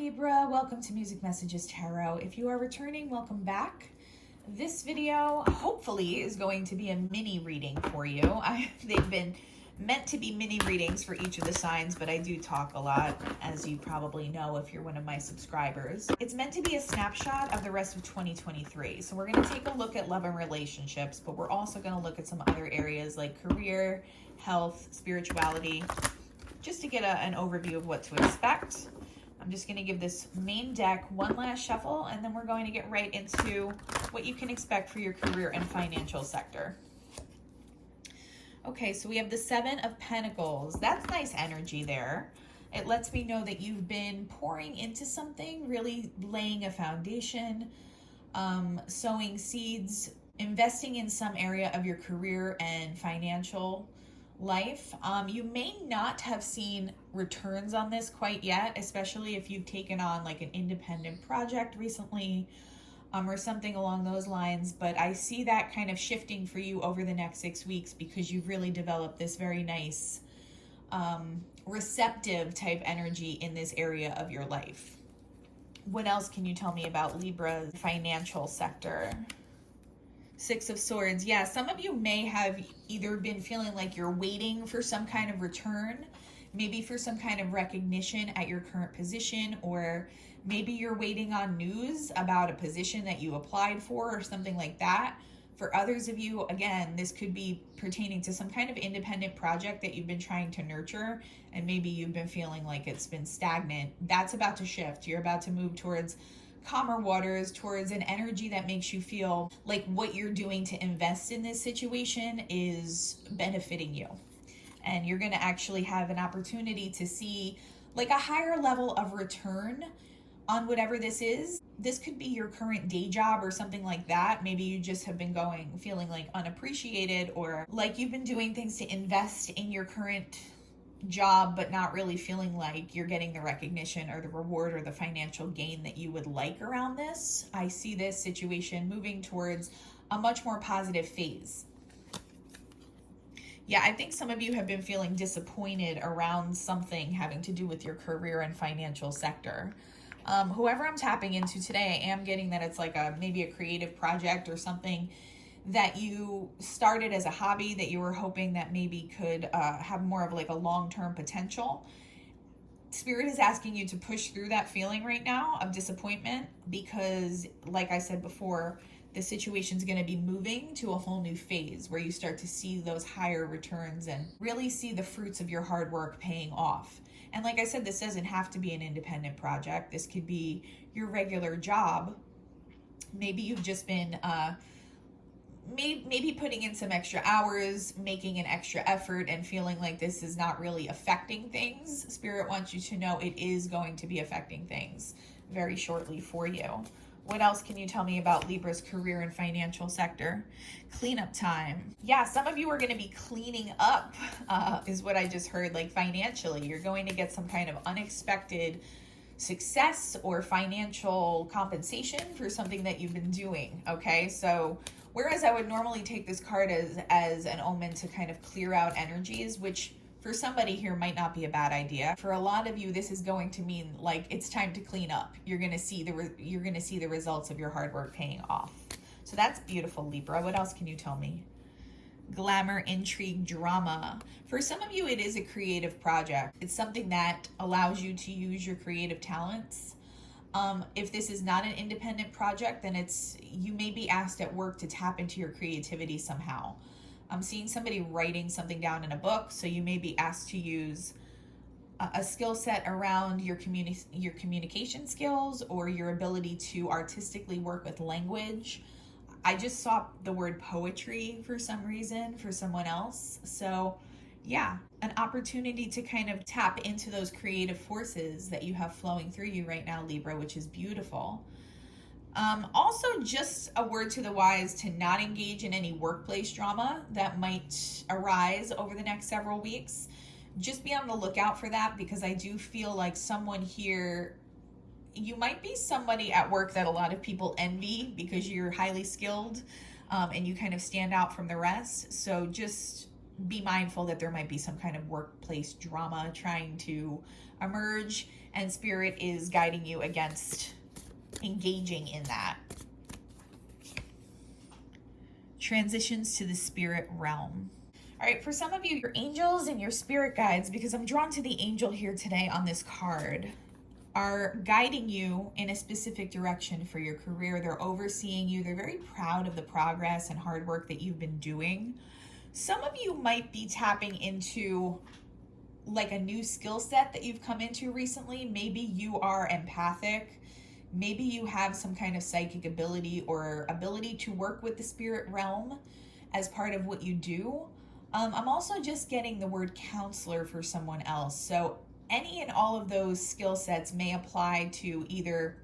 Libra, welcome to Music Messages Tarot. If you are returning, welcome back. This video hopefully is going to be a mini reading for you. They've been meant to be mini readings for each of the signs, but I do talk a lot, as you probably know if you're one of my subscribers. It's meant to be a snapshot of the rest of 2023. So we're going to take a look at love and relationships, but we're also going to look at some other areas like career, health, spirituality, just to get an overview of what to expect. I'm just going to give this main deck one last shuffle, and then we're going to get right into what you can expect for your career and financial sector. Okay, so we have the Seven of Pentacles. That's nice energy there. It lets me know that you've been pouring into something, really laying a foundation, sowing seeds, investing in some area of your career and financial life. You may not have seen returns on this quite yet, especially if you've taken on like an independent project recently, or something along those lines. But I see that kind of shifting for you over the next 6 weeks because you've really developed this very nice, receptive type energy in this area of your life. What else can you tell me about Libra's financial sector? Six of Swords. Yeah, some of you may have either been feeling like you're waiting for some kind of return, maybe for some kind of recognition at your current position, or maybe you're waiting on news about a position that you applied for or something like that. For others of you, again, this could be pertaining to some kind of independent project that you've been trying to nurture, and maybe you've been feeling like it's been stagnant. That's about to shift. You're about to move towards calmer waters, towards an energy that makes you feel like what you're doing to invest in this situation is benefiting you. And you're going to actually have an opportunity to see like a higher level of return on whatever this is. This could be your current day job or something like that. Maybe you just have been feeling like unappreciated, or like you've been doing things to invest in your current job but not really feeling like you're getting the recognition or the reward or the financial gain that you would like around this. I see this situation moving towards a much more positive phase. Yeah, I think some of you have been feeling disappointed around something having to do with your career and financial sector. Whoever I'm tapping into today, I am getting that it's like maybe a creative project or something that you started as a hobby that you were hoping that maybe could have more of like a long-term potential. Spirit is asking you to push through that feeling right now of disappointment because, like I said before, the situation's going to be moving to a whole new phase where you start to see those higher returns and really see the fruits of your hard work paying off. And like I said, this doesn't have to be an independent project. This could be your regular job. Maybe you've just been maybe putting in some extra hours, making an extra effort, and feeling like this is not really affecting things. Spirit wants you to know it is going to be affecting things very shortly for you. What else can you tell me about Libra's career and financial sector? Cleanup time. Yeah, some of you are going to be cleaning up, is what I just heard, like financially. You're going to get some kind of unexpected success or financial compensation for something that you've been doing, okay? So whereas I would normally take this card as an omen to kind of clear out energies, which for somebody here might not be a bad idea, for a lot of you this is going to mean like it's time to clean up. You're going to see the results of your hard work paying off. So that's beautiful, Libra. What else can you tell me? Glamour, intrigue, drama. For some of you, it is a creative project. It's something that allows you to use your creative talents. If this is not an independent project, then you may be asked at work to tap into your creativity somehow. I'm seeing somebody writing something down in a book, so you may be asked to use a skill set around your communication skills or your ability to artistically work with language. I just saw the word poetry for some reason for someone else. So yeah, an opportunity to kind of tap into those creative forces that you have flowing through you right now, Libra, which is beautiful. Also, just a word to the wise to not engage in any workplace drama that might arise over the next several weeks. Just be on the lookout for that, because I do feel like someone here, you might be somebody at work that a lot of people envy because you're highly skilled and you kind of stand out from the rest. So just be mindful that there might be some kind of workplace drama trying to emerge, and Spirit is guiding you against engaging in that. Transitions to the spirit realm. All right, for some of you, your angels and your spirit guides, because I'm drawn to the angel here today on this card, are guiding you in a specific direction for your career. They're overseeing you. They're very proud of the progress and hard work that you've been doing. Some of you might be tapping into like a new skill set that you've come into recently. Maybe you are empathic. Maybe you have some kind of psychic ability or ability to work with the spirit realm as part of what you do. I'm also just getting the word counselor for someone else. So any and all of those skill sets may apply to either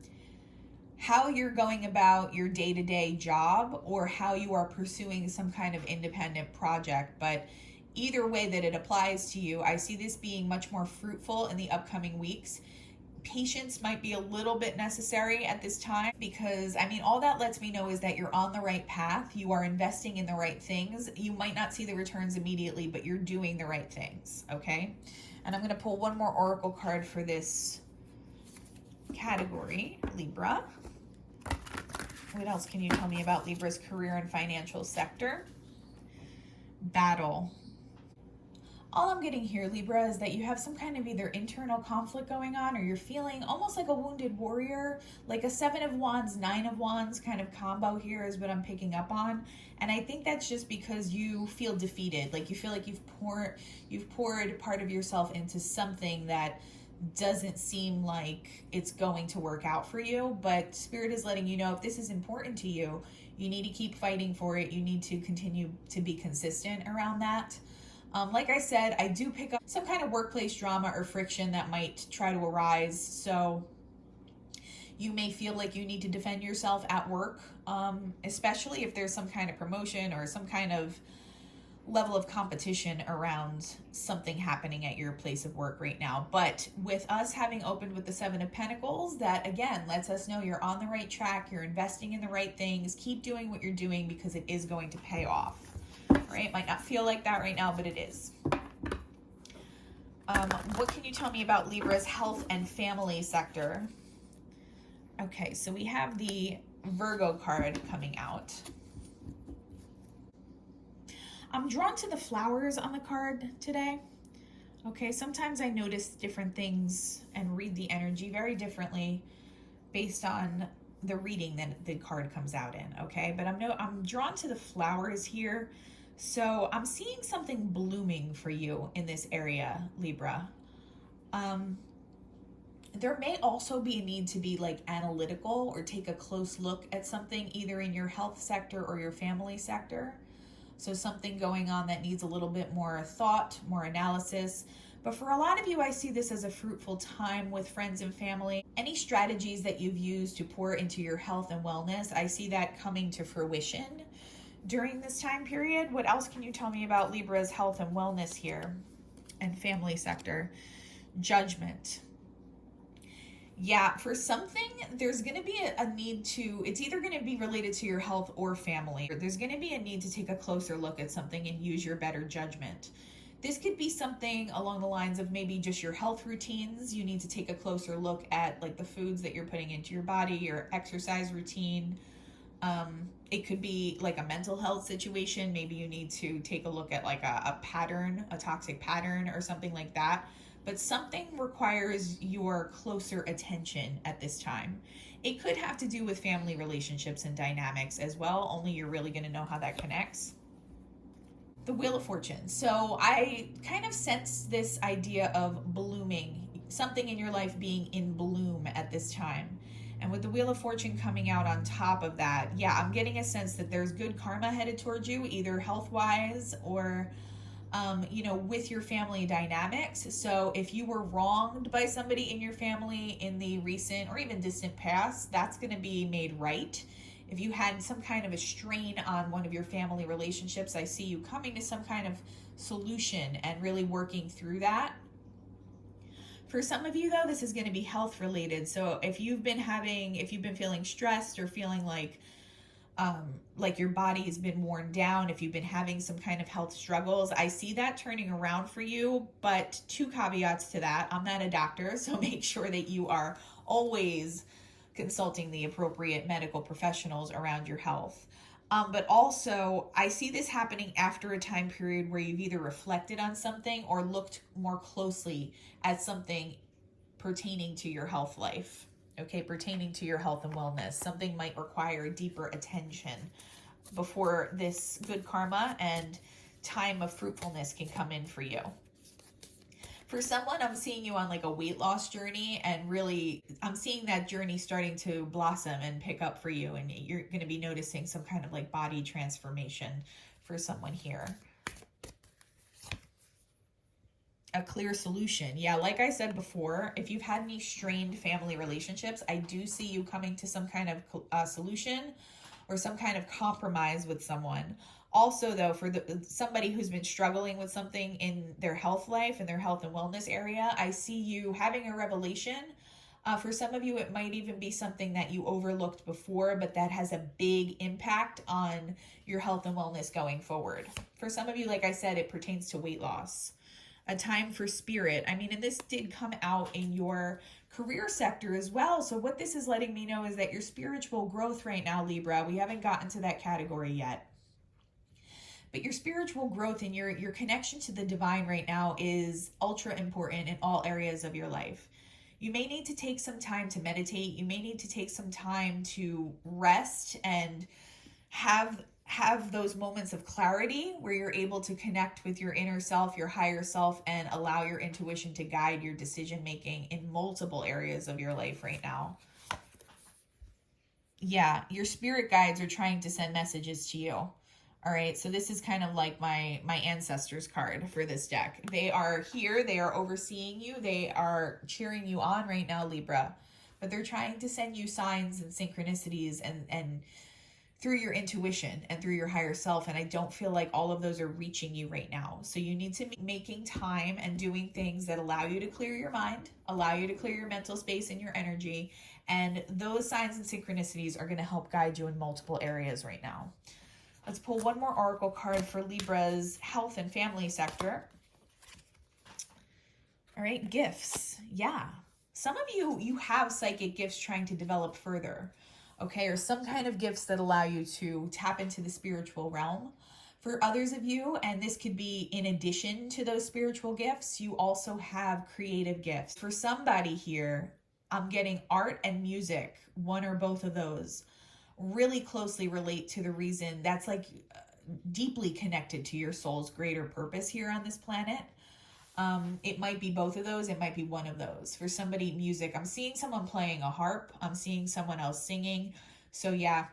how you're going about your day-to-day job or how you are pursuing some kind of independent project. But either way that it applies to you, I see this being much more fruitful in the upcoming weeks. Patience might be a little bit necessary at this time, because I mean, all that lets me know is that you're on the right path. You are investing in the right things. You might not see the returns immediately, but you're doing the right things, okay? And I'm going to pull one more oracle card for this category, Libra. What else can you tell me about Libra's career and financial sector? Battle. All I'm getting here, Libra, is that you have some kind of either internal conflict going on, or you're feeling almost like a wounded warrior, like a 7 of Wands, 9 of Wands kind of combo here is what I'm picking up on. And I think that's just because you feel defeated. Like you feel like you've poured part of yourself into something that doesn't seem like it's going to work out for you. But Spirit is letting you know, if this is important to you, you need to keep fighting for it. You need to continue to be consistent around that. Like I said, I do pick up some kind of workplace drama or friction that might try to arise. So you may feel like you need to defend yourself at work, especially if there's some kind of promotion or some kind of level of competition around something happening at your place of work right now. But with us having opened with the 7 of Pentacles, that again lets us know you're on the right track, you're investing in the right things. Keep doing what you're doing because it is going to pay off. Right? It might not feel like that right now, but it is. What can you tell me about Libra's health and family sector? Okay, so we have the Virgo card coming out. I'm drawn to the flowers on the card today. Okay, sometimes I notice different things and read the energy very differently based on the reading that the card comes out in, okay? But I'm drawn to the flowers here. So I'm seeing something blooming for you in this area, Libra. There may also be a need to be like analytical or take a close look at something either in your health sector or your family sector. So something going on that needs a little bit more thought, more analysis. But for a lot of you, I see this as a fruitful time with friends and family. Any strategies that you've used to pour into your health and wellness, I see that coming to fruition during this time period. What else can you tell me about Libra's health and wellness here and family sector? Judgment. Yeah, for something, there's going to be a need to, it's either going to be related to your health or family. There's going to be a need to take a closer look at something and use your better judgment. This could be something along the lines of maybe just your health routines. You need to take a closer look at like the foods that you're putting into your body, your exercise routine. It could be like a mental health situation. Maybe you need to take a look at like a pattern, a toxic pattern or something like that. But something requires your closer attention at this time. It could have to do with family relationships and dynamics as well. Only you're really going to know how that connects. The Wheel of Fortune. So I kind of sense this idea of blooming, something in your life being in bloom at this time. And with the Wheel of Fortune coming out on top of that, yeah, I'm getting a sense that there's good karma headed towards you, either health-wise or with your family dynamics. So if you were wronged by somebody in your family in the recent or even distant past, that's going to be made right. If you had some kind of a strain on one of your family relationships, I see you coming to some kind of solution and really working through that. For some of you though, this is going to be health related. So if you've been feeling stressed or feeling like like your body has been worn down, if you've been having some kind of health struggles, I see that turning around for you. But two caveats to that: I'm not a doctor, so make sure that you are always consulting the appropriate medical professionals around your health. But also, I see this happening after a time period where you've either reflected on something or looked more closely at something pertaining to your health life. Okay, pertaining to your health and wellness. Something might require deeper attention before this good karma and time of fruitfulness can come in for you. For someone, I'm seeing you on like a weight loss journey, and really I'm seeing that journey starting to blossom and pick up for you, and you're going to be noticing some kind of like body transformation for someone here. A clear solution. Yeah, like I said before, if you've had any strained family relationships, I do see you coming to some kind of solution or some kind of compromise with someone. Also, though, for somebody who's been struggling with something in their health life and their health and wellness area, I see you having a revelation. For some of you, it might even be something that you overlooked before, but that has a big impact on your health and wellness going forward. For some of you, like I said, it pertains to weight loss. A time for spirit. I mean, and this did come out in your career sector as well. So what this is letting me know is that your spiritual growth right now, Libra, we haven't gotten to that category yet. But your spiritual growth and your connection to the divine right now is ultra important in all areas of your life. You may need to take some time to meditate. You may need to take some time to rest and have those moments of clarity where you're able to connect with your inner self, your higher self, and allow your intuition to guide your decision making in multiple areas of your life right now. Yeah, your spirit guides are trying to send messages to you. All right, so this is kind of like my ancestors card for this deck. They are here, they are overseeing you, they are cheering you on right now, Libra. But they're trying to send you signs and synchronicities and through your intuition and through your higher self. And I don't feel like all of those are reaching you right now. So you need to be making time and doing things that allow you to clear your mind, allow you to clear your mental space and your energy. And those signs and synchronicities are going to help guide you in multiple areas right now. Let's pull one more oracle card for Libra's health and family sector. All right, gifts. Yeah. Some of you have psychic gifts trying to develop further. Okay, or some kind of gifts that allow you to tap into the spiritual realm. For others of you, and this could be in addition to those spiritual gifts, you also have creative gifts. For somebody here, I'm getting art and music, one or both of those, really closely relate to the reason that's like deeply connected to your soul's greater purpose here on this planet. It might be both of those. It might be one of those. For somebody, music. I'm seeing someone playing a harp. I'm seeing someone else singing. So yeah,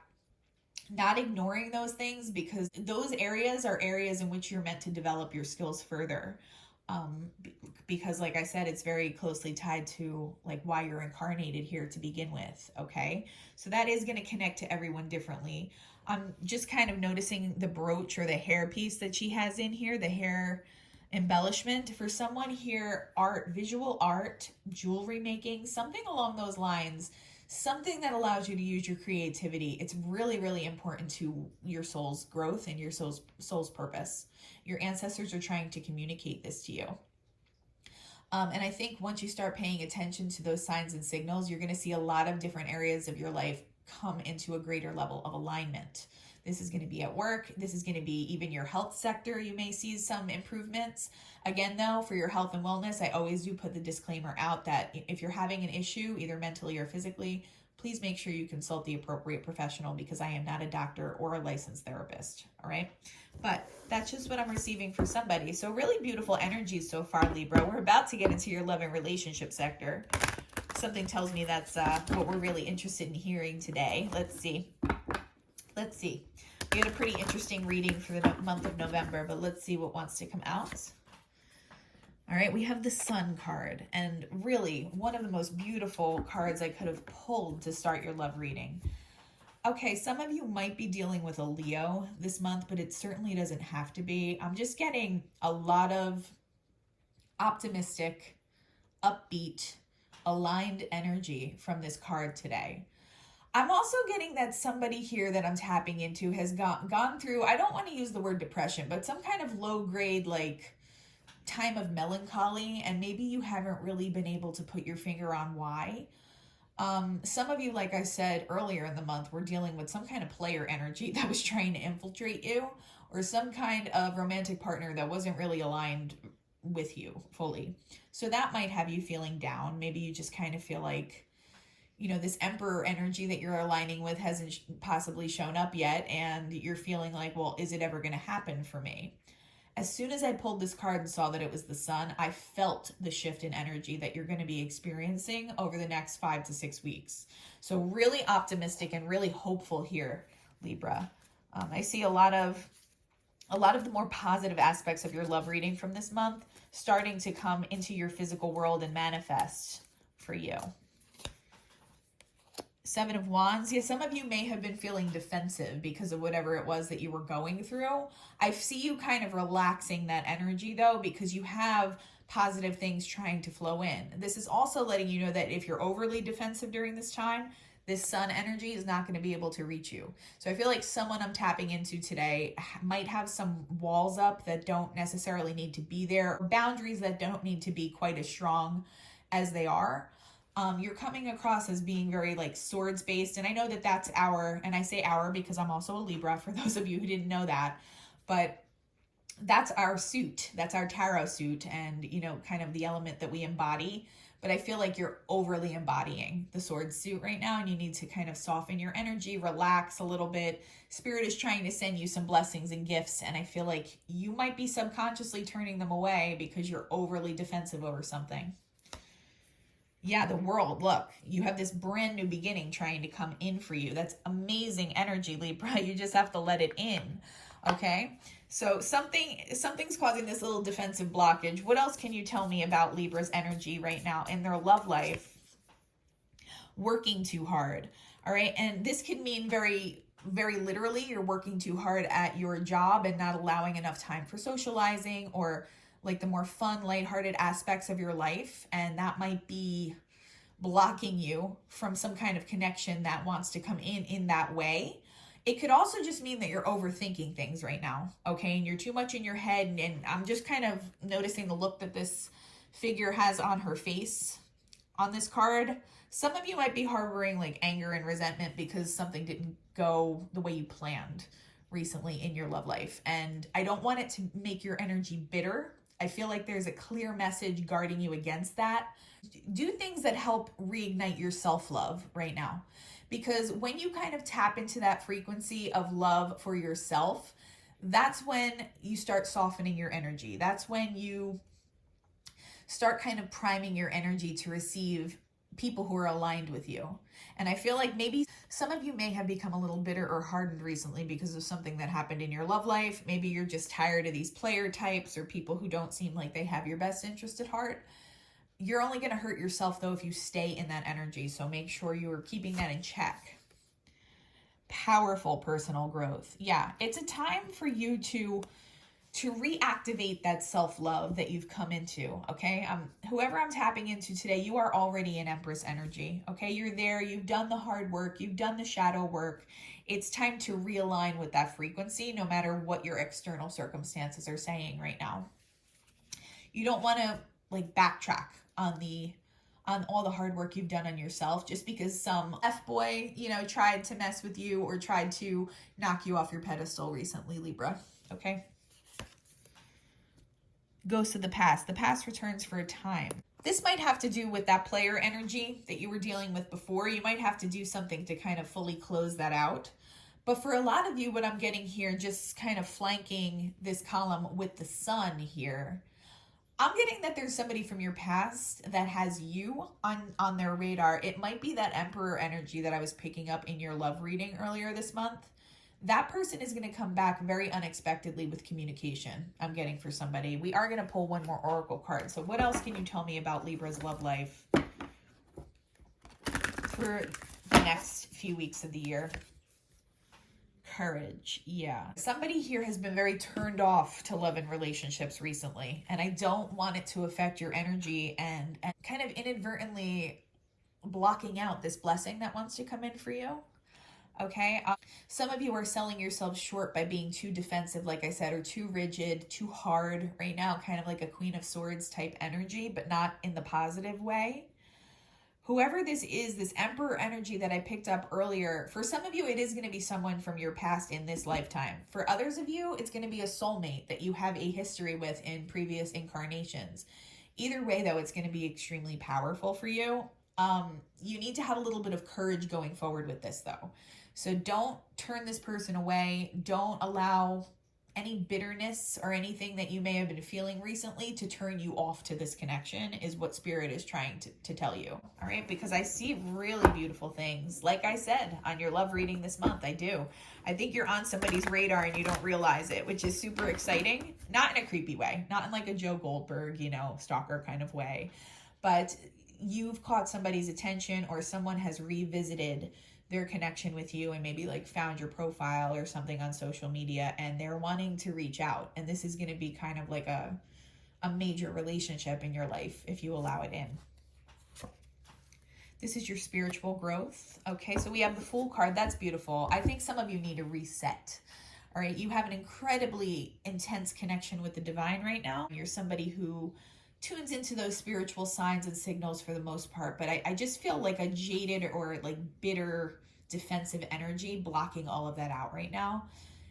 not ignoring those things, because those areas are areas in which you're meant to develop your skills further. Because like I said, it's very closely tied to like why you're incarnated here to begin with. Okay. So that is going to connect to everyone differently. I'm just kind of noticing the brooch or the hair piece that she has in here, the hair embellishment. For someone here, art, visual art, jewelry making, something along those lines, something that allows you to use your creativity. It's really, really important to your soul's growth and your soul's purpose. Your ancestors are trying to communicate this to you. And I think once you start paying attention to those signs and signals, you're going to see a lot of different areas of your life come into a greater level of alignment. This is going to be at work. This is going to be even your health sector. You may see some improvements. Again, though, for your health and wellness, I always do put the disclaimer out that if you're having an issue, either mentally or physically, please make sure you consult the appropriate professional, because I am not a doctor or a licensed therapist. All right. But that's just what I'm receiving for somebody. So really beautiful energies so far, Libra. We're about to get into your love and relationship sector. Something tells me that's what we're really interested in hearing today. Let's see. We had a pretty interesting reading for the month of November, but let's see what wants to come out. All right, we have the Sun card, and really one of the most beautiful cards I could have pulled to start your love reading. Okay, some of you might be dealing with a Leo this month, but it certainly doesn't have to be. I'm just getting a lot of optimistic, upbeat, aligned energy from this card today. I'm also getting that somebody here that I'm tapping into has gone through, I don't want to use the word depression, but some kind of low grade, like, time of melancholy, and maybe you haven't really been able to put your finger on why. Some of you, like I said earlier in the month, were dealing with some kind of player energy that was trying to infiltrate you, or some kind of romantic partner that wasn't really aligned with you fully. So that might have you feeling down. Maybe you just kind of feel like, this emperor energy that you're aligning with hasn't possibly shown up yet, and you're feeling like, well, is it ever going to happen for me? As soon as I pulled this card and saw that it was the sun, I felt the shift in energy that you're going to be experiencing over the next 5 to 6 weeks. So really optimistic and really hopeful here, Libra. I see a lot of the more positive aspects of your love reading from this month starting to come into your physical world and manifest for you. Seven of Wands. Yeah, some of you may have been feeling defensive because of whatever it was that you were going through. I see you kind of relaxing that energy though, because you have positive things trying to flow in. This is also letting you know that if you're overly defensive during this time, this sun energy is not going to be able to reach you. So I feel like someone I'm tapping into today might have some walls up that don't necessarily need to be there, or boundaries that don't need to be quite as strong as they are. You're coming across as being very like swords based. And I know that that's and I say our because I'm also a Libra, for those of you who didn't know that, but that's our suit. That's our tarot suit, and, kind of the element that we embody. But I feel like you're overly embodying the sword suit right now, and you need to kind of soften your energy, relax a little bit. Spirit is trying to send you some blessings and gifts, and I feel like you might be subconsciously turning them away because you're overly defensive over something. Yeah, the world. Look, you have this brand new beginning trying to come in for you. That's amazing energy, Libra. You just have to let it in. Okay? So something's causing this little defensive blockage. What else can you tell me about Libra's energy right now in their love life? Working too hard. All right? And this can mean very, very literally, you're working too hard at your job and not allowing enough time for socializing, or like the more fun, lighthearted aspects of your life, and that might be blocking you from some kind of connection that wants to come in that way. It could also just mean that you're overthinking things right now, okay? And you're too much in your head, and I'm just kind of noticing the look that this figure has on her face on this card. Some of you might be harboring like anger and resentment because something didn't go the way you planned recently in your love life, and I don't want it to make your energy bitter. I feel like there's a clear message guarding you against that. Do things that help reignite your self-love right now. Because when you kind of tap into that frequency of love for yourself, that's when you start softening your energy. That's when you start kind of priming your energy to receive people who are aligned with you. And I feel like maybe some of you may have become a little bitter or hardened recently because of something that happened in your love life. Maybe you're just tired of these player types or people who don't seem like they have your best interest at heart. You're only going to hurt yourself though if you stay in that energy. So make sure you are keeping that in check. Powerful personal growth. Yeah, it's a time for you to reactivate that self-love that you've come into, okay? Whoever I'm tapping into today, you are already in Empress energy, okay? You're there, you've done the hard work, you've done the shadow work. It's time to realign with that frequency, no matter what your external circumstances are saying right now. You don't want to like backtrack on all the hard work you've done on yourself just because some F-boy, tried to mess with you or tried to knock you off your pedestal recently, Libra, okay? Ghost of the past. The past returns for a time. This might have to do with that player energy that you were dealing with before. You might have to do something to kind of fully close that out. But for a lot of you, what I'm getting here, just kind of flanking this column with the sun here, I'm getting that there's somebody from your past that has you on their radar. It might be that Emperor energy that I was picking up in your love reading earlier this month. That person is going to come back very unexpectedly with communication, I'm getting for somebody. We are going to pull one more oracle card. So what else can you tell me about Libra's love life for the next few weeks of the year? Courage. Yeah. Somebody here has been very turned off to love and relationships recently, and I don't want it to affect your energy and kind of inadvertently blocking out this blessing that wants to come in for you. Okay. Some of you are selling yourselves short by being too defensive, like I said, or too rigid, too hard right now, kind of like a Queen of Swords type energy, but not in the positive way. Whoever this is, this Emperor energy that I picked up earlier, for some of you, it is going to be someone from your past in this lifetime. For others of you, it's going to be a soulmate that you have a history with in previous incarnations. Either way, though, it's going to be extremely powerful for you. You need to have a little bit of courage going forward with this, though. So don't turn this person away. Don't allow any bitterness or anything that you may have been feeling recently to turn you off to this connection, is what Spirit is trying to tell you. All right, because I see really beautiful things. Like I said, on your love reading this month, I do. I think you're on somebody's radar and you don't realize it, which is super exciting. Not in a creepy way, not in like a Joe Goldberg, stalker kind of way, but you've caught somebody's attention, or someone has revisited their connection with you and maybe like found your profile or something on social media, and they're wanting to reach out. And this is going to be kind of like a major relationship in your life if you allow it in. This is your spiritual growth. Okay, so we have the Fool card. That's beautiful. I think some of you need a reset. All right, you have an incredibly intense connection with the divine right now. You're somebody who tunes into those spiritual signs and signals for the most part, but I just feel like a jaded or like bitter defensive energy blocking all of that out right now.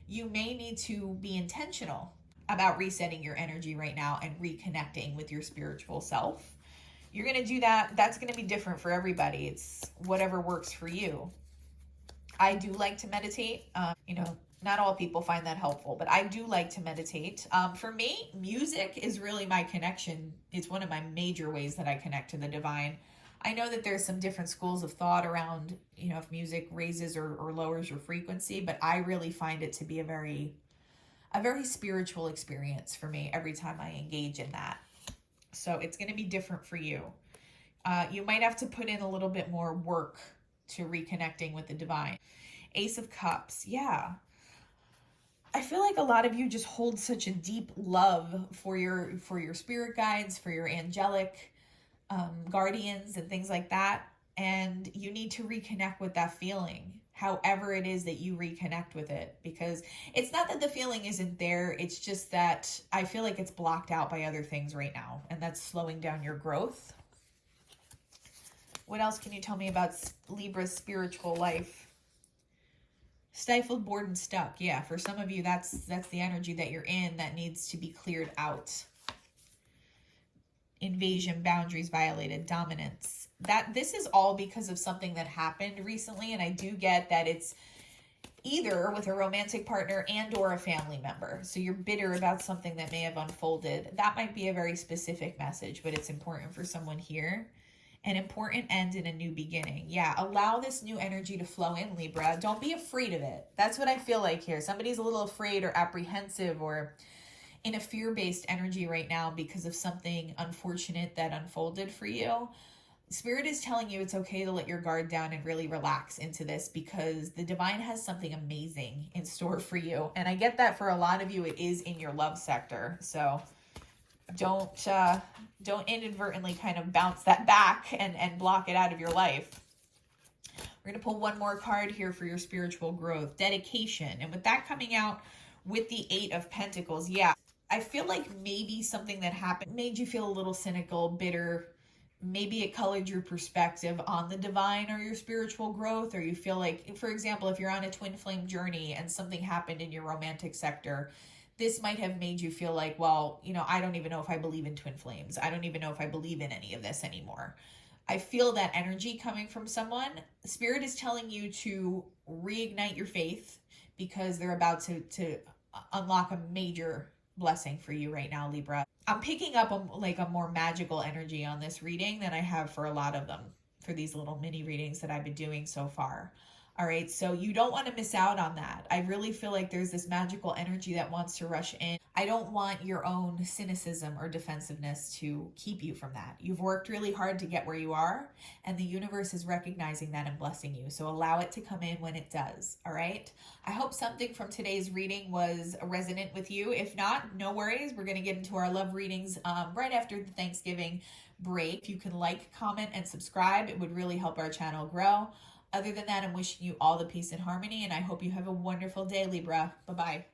You may need to be intentional about resetting your energy right now and reconnecting with your spiritual self. You're going to do that. That's going to be different for everybody. It's whatever works for you. I do like to meditate. Not all people find that helpful, but I do like to meditate. For me, music is really my connection. It's one of my major ways that I connect to the divine. I know that there's some different schools of thought around, if music raises or lowers your frequency, but I really find it to be a very spiritual experience for me every time I engage in that. So it's going to be different for you. You might have to put in a little bit more work to reconnecting with the divine. Ace of Cups. Yeah. I feel like a lot of you just hold such a deep love for your spirit guides, for your angelic guardians and things like that. And you need to reconnect with that feeling, however it is that you reconnect with it, because it's not that the feeling isn't there. It's just that I feel like it's blocked out by other things right now, and that's slowing down your growth. What else can you tell me about Libra's spiritual life? Stifled, bored, and stuck. Yeah, for some of you, that's the energy that you're in that needs to be cleared out. Invasion, boundaries violated, dominance. This is all because of something that happened recently, and I do get that it's either with a romantic partner and or a family member. So you're bitter about something that may have unfolded. That might be a very specific message, but it's important for someone here. An important end and a new beginning. Yeah, allow this new energy to flow in, Libra. Don't be afraid of it. That's what I feel like here. Somebody's a little afraid or apprehensive or in a fear-based energy right now because of something unfortunate that unfolded for you. Spirit is telling you it's okay to let your guard down and really relax into this, because the divine has something amazing in store for you. And I get that for a lot of you, it is in your love sector. So don't inadvertently kind of bounce that back and block it out of your life. We're going to pull one more card here for your spiritual growth, dedication. And with that coming out with the 8 of Pentacles, yeah, I feel like maybe something that happened made you feel a little cynical, bitter. Maybe it colored your perspective on the divine or your spiritual growth, or you feel like, for example, if you're on a twin flame journey and something happened in your romantic sector, this might have made you feel like, well, I don't even know if I believe in twin flames. I don't even know if I believe in any of this anymore. I feel that energy coming from someone. Spirit is telling you to reignite your faith, because they're about to unlock a major blessing for you right now, Libra. I'm picking up a more magical energy on this reading than I have for a lot of them, for these little mini readings that I've been doing so far. All right, so you don't want to miss out on that. I really feel like there's this magical energy that wants to rush in. I don't want your own cynicism or defensiveness to keep you from that. You've worked really hard to get where you are, and the universe is recognizing that and blessing you. So allow it to come in when it does, all right? I hope something from today's reading was resonant with you. If not, no worries. We're going to get into our love readings right after the Thanksgiving break. If you can like, comment, and subscribe, it would really help our channel grow. Other than that, I'm wishing you all the peace and harmony, and I hope you have a wonderful day, Libra. Bye-bye.